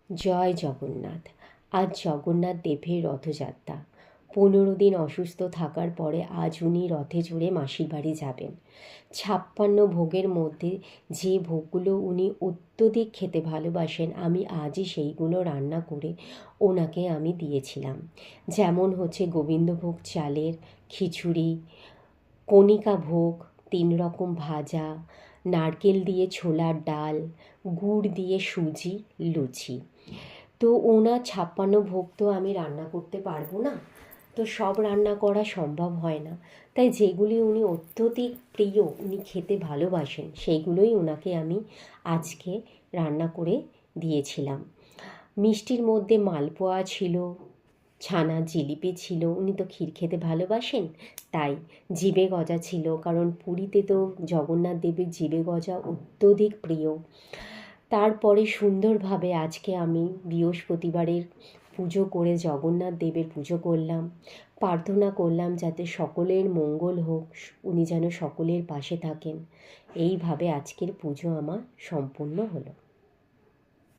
জয় জগন্নাথ। আজ জগন্নাথ দেবের রথযাত্রা। 15 দিন অসুস্থ থাকার পরে আজ উনি রথে চড়ে মাসির বাড়ি যাবেন। 56 ভোগের মধ্যে যে ভোগগুলো উনি অত্যধিক খেতে ভালোবাসেন, আমি আজই সেইগুলো রান্না করে ওনাকে আমি দিয়েছিলাম। যেমন হচ্ছে গোবিন্দভোগ চালের খিচুড়ি, কণিকা ভোগ, 3 রকম ভাজা, নারকেল দিয়ে ছোলার ডাল, গুড় দিয়ে সুজি, লুচি। তো ওনার 56 ভোগ তো আমি রান্না করতে পারবো না, তো সব রান্না করা সম্ভব হয় না। তাই যেগুলি উনি অত্যধিক প্রিয়, উনি খেতে ভালোবাসেন, সেইগুলোই ওনাকে আমি আজকে রান্না করে দিয়েছিলাম। মিষ্টির মধ্যে মালপোয়া ছিল, ছানার জিলিপি ছিল, উনি তো ক্ষীর খেতে ভালোবাসেন, তাই জিভে গজা ছিল, কারণ পুরীতে তো জগন্নাথ দেবের জিভে গজা অত্যধিক প্রিয়। তারপরে সুন্দরভাবে আজকে আমি বৃহস্পতিবারের পুজো করে জগন্নাথ দেবের পুজো করলাম, প্রার্থনা করলাম যাতে সকলের মঙ্গল হোক, উনি যেন সকলের পাশে থাকেন। এইভাবে আজকের পুজো আমার সম্পূর্ণ হলো।